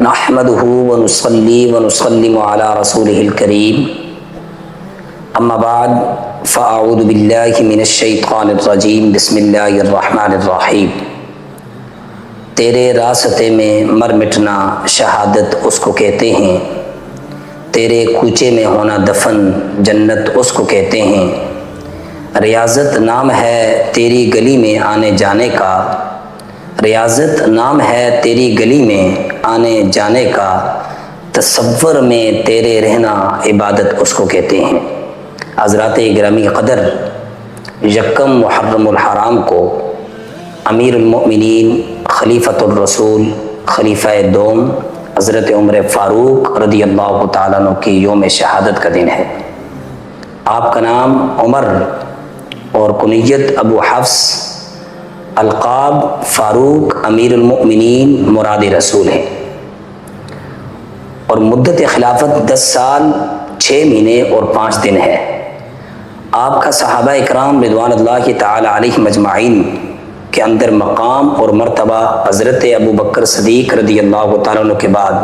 نحمده ونصلي ونسلم على رسوله الكريم اما بعد فاعوذ باللہ من الشیطان الرجیم بسم اللہ الرحمن الرحیم۔ تیرے راستے میں مر مٹنا شہادت اس کو کہتے ہیں، تیرے کوچے میں ہونا دفن جنت اس کو کہتے ہیں، ریاضت نام ہے تیری گلی میں آنے جانے کا، ریاضت نام ہے تیری گلی میں آنے جانے کا، تصور میں تیرے رہنا عبادت اس کو کہتے ہیں۔ حضرات گرامی قدر، یکم محرم الحرام کو امیر المؤمنین خلیفۃ الرسول خلیفہ دوم حضرت عمر فاروق رضی اللہ تعالیٰ عنہ کی یوم شہادت کا دن ہے۔ آپ کا نام عمر اور کنیت ابو حفص، القاب فاروق امیر المؤمنین مراد رسول ہے، اور مدت خلافت 10 سال 6 مہینے اور 5 دن ہے۔ آپ کا صحابہ اکرام رضوان اللہ تعالی علیہم اجمعین کے اندر مقام اور مرتبہ حضرت ابو بکر صدیق رضی اللہ تعالیٰ عنہ کے بعد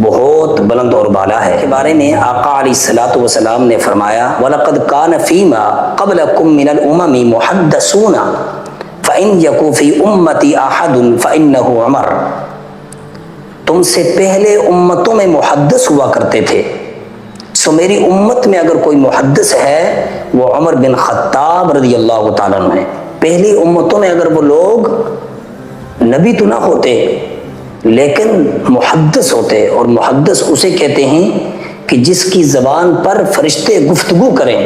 بہت بلند اور بالا ہے۔ کے بارے میں آقا علیہ الصلوۃ والسلام نے فرمایا وَلَقَدْ كَانَ فِيمَا قَبْلَكُم مِّنَ الْأُمَمِ مُحَدَّثُونَ فَإِن يَكُ فِي أُمَّتِي أَحَدٌ فَإِنَّهُ عُمَرٌ، تم سے پہلے امتوں میں محدث ہوا کرتے تھے، سو میری امت میں اگر کوئی محدث ہے وہ عمر بن خطاب رضی اللہ تعالیٰ عنہ ہے۔ پہلی امتوں میں اگر وہ لوگ نبی تو نہ ہوتے لیکن محدث ہوتے، اور محدث اسے کہتے ہیں کہ جس کی زبان پر فرشتے گفتگو کریں،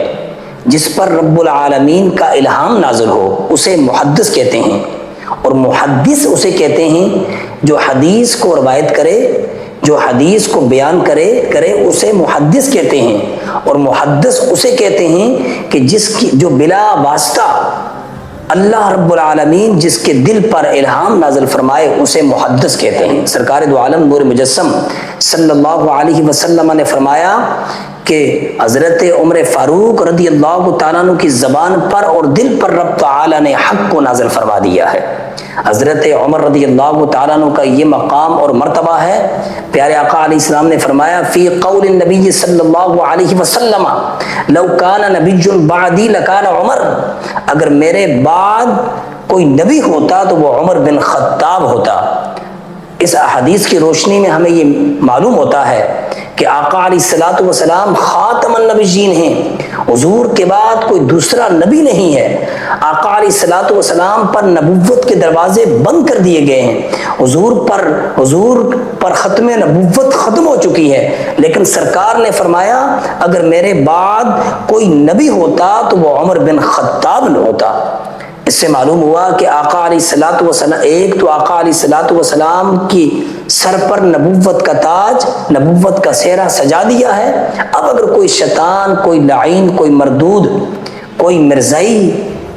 جس پر رب العالمین کا الہام نازل ہو، اسے محدث کہتے ہیں۔ اور محدث اسے کہتے ہیں جو حدیث کو روایت کرے، جو حدیث کو بیان کرے اسے محدث کہتے ہیں۔ اور محدث اسے کہتے ہیں کہ جس کی جو بلا واسطہ اللہ رب العالمین جس کے دل پر الہام نازل فرمائے اسے محدث کہتے ہیں۔ سرکار دو عالم نور مجسم صلی اللہ علیہ وسلم نے فرمایا کہ حضرت عمر فاروق رضی اللہ تعالیٰ عنہ کی زبان پر اور دل پر رب تعالیٰ نے حق کو نازل فرما دیا ہے۔ حضرت عمر رضی اللہ تعالیٰ عنہ کا یہ مقام اور مرتبہ ہے۔ پیارے آقا علیہ السلام نے فرمایا فی قول النبی صلی اللہ علیہ وسلم لو کان نبی بعدی لکان عمر، اگر میرے بعد کوئی نبی ہوتا تو وہ عمر بن خطاب ہوتا۔ اس احادیث کی روشنی میں ہمیں یہ معلوم ہوتا ہے کہ آقا علیہ الصلوۃ والسلام خاتم النبیین ہیں، حضور کے بعد کوئی دوسرا نبی نہیں ہے۔ آقا علیہ الصلوۃ والسلام پر نبوت کے دروازے بند کر دیے گئے ہیں، حضور پر ختم نبوت ختم ہو چکی ہے، لیکن سرکار نے فرمایا اگر میرے بعد کوئی نبی ہوتا تو وہ عمر بن خطاب ہوتا۔ اس سے معلوم ہوا کہ آقا علیہ الصلوۃ والسلام، ایک تو آقا علیہ الصلوۃ والسلام کی سر پر نبوت کا تاج، نبوت کا سہرہ سجا دیا ہے۔ اب اگر کوئی شیطان، کوئی لعین، کوئی مردود، کوئی مرزائی،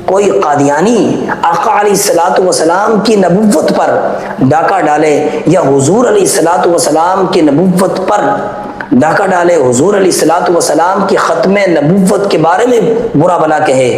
کوئی قادیانی آقا علیہ الصلوۃ والسلام کی نبوت پر ڈاکہ ڈالے، یا حضور علیہ الصلوۃ والسلام کی نبوت پر ڈاکہ ڈالے، حضور علیہ الصلوۃ والسلام کی ختم نبوت کے بارے میں برا بلا کہے،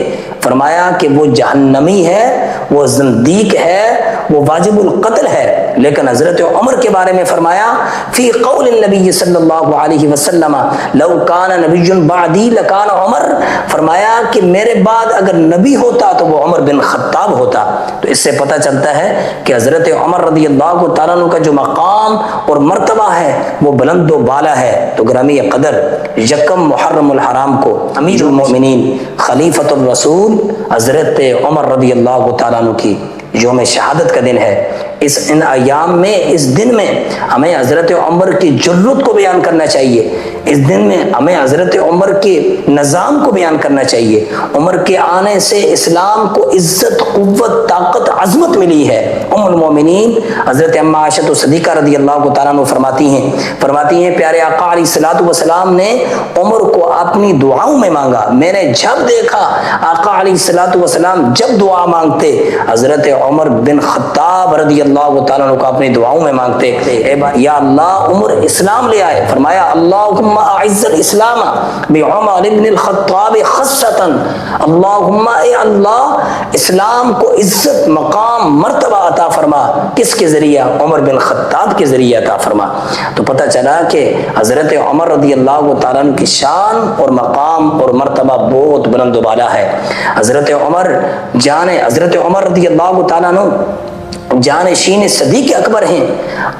فرمایا کہ وہ جہنمی ہے، وہ زندیق ہے، وہ واجب القتل ہے۔ لیکن حضرت عمر کے بارے میں فرمایا فی قول النبی صلی اللہ علیہ وسلم لو کان نبی بعدی لکان عمر، فرمایا کہ میرے بعد اگر نبی ہوتا تو وہ عمر بن خطاب ہوتا۔ تو اس سے پتہ چلتا ہے کہ حضرت عمر رضی اللہ تعالیٰ عنہ کا جو مقام اور مرتبہ ہے وہ بلند و بالا ہے۔ تو گرامی قدر، یکم محرم الحرام کو امیر المؤمنین خلیفۃ الرسول حضرت عمر رضی اللہ تعالیٰ عنہ کی یوم شہادت کا دن ہے۔ ان ایام میں، اس دن میں ہمیں حضرت عمر کی جرت کو بیان کرنا چاہیے، اس دن میں ہمیں حضرت عمر کے نظام کو بیان کرنا چاہیے۔ عمر کے آنے سے اسلام کو عزت، قوت، طاقت، عظمت ملی ہے۔ ام المومنین حضرت اماں عائشہ صدیقہ رضی اللہ تعالیٰ عنہ فرماتی ہیں پیارے آقا علیہ الصلوۃ والسلام نے عمر کو اپنی دعاؤں میں مانگا۔ میں نے جب دیکھا آقا علیہ الصلوۃ والسلام جب دعا مانگتے حضرت عمر بن خطاب رضی اللہ اللہ تعالیٰ عنہ کو اپنی دعاؤں میں مانگتے اے یا اللہ عمر اسلام لے آئے، فرمایا اللہم اعز الاسلام بعمر بن الخطاب خاصۃ، اللہم اے اللہ اسلام کو عزت، مقام، مرتبہ عطا فرما، کس کے ذریعہ؟ عمر بن خطاب کے ذریعہ عطا فرما۔ تو پتہ چلا کہ حضرت عمر رضی اللہ تعالیٰ عنہ کی شان اور مقام اور مرتبہ بہت بلند و بالا ہے۔ حضرت عمر رضی اللہ تعالیٰ عنہ جانشین صدیق اکبر ہیں۔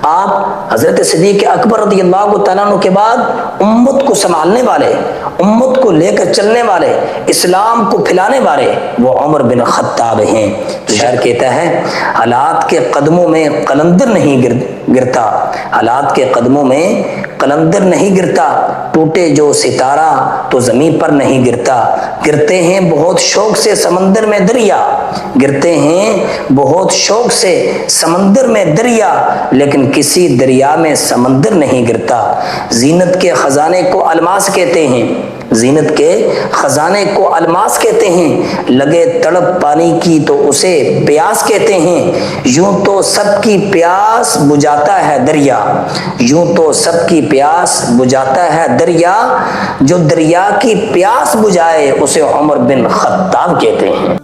آپ حضرت صدیق اکبر رضی اللہ تعالیٰ عنہ کے بعد امت کو سنبھالنے والے، امت کو لے کر چلنے والے، اسلام کو پھیلانے والے وہ عمر بن خطاب ہیں۔ شاعر کہتا ہے حالات کے قدموں میں قلندر نہیں گرتا، حالات کے قدموں میں قلندر نہیں گرتا، ٹوٹے جو ستارہ تو زمین پر نہیں گرتا، گرتے ہیں بہت شوق سے سمندر میں دریا، گرتے ہیں بہت شوق سے سمندر میں دریا، لیکن کسی دریا میں سمندر نہیں گرتا۔ زینت کے خزانے کو الماس کہتے ہیں، زینت کے خزانے کو الماس کہتے ہیں، لگے تڑپ پانی کی تو اسے پیاس کہتے ہیں، یوں تو سب کی پیاس بجھاتا ہے دریا، یوں تو سب کی پیاس بجھاتا ہے دریا، جو دریا کی پیاس بجھائے اسے عمر بن خطاب کہتے ہیں۔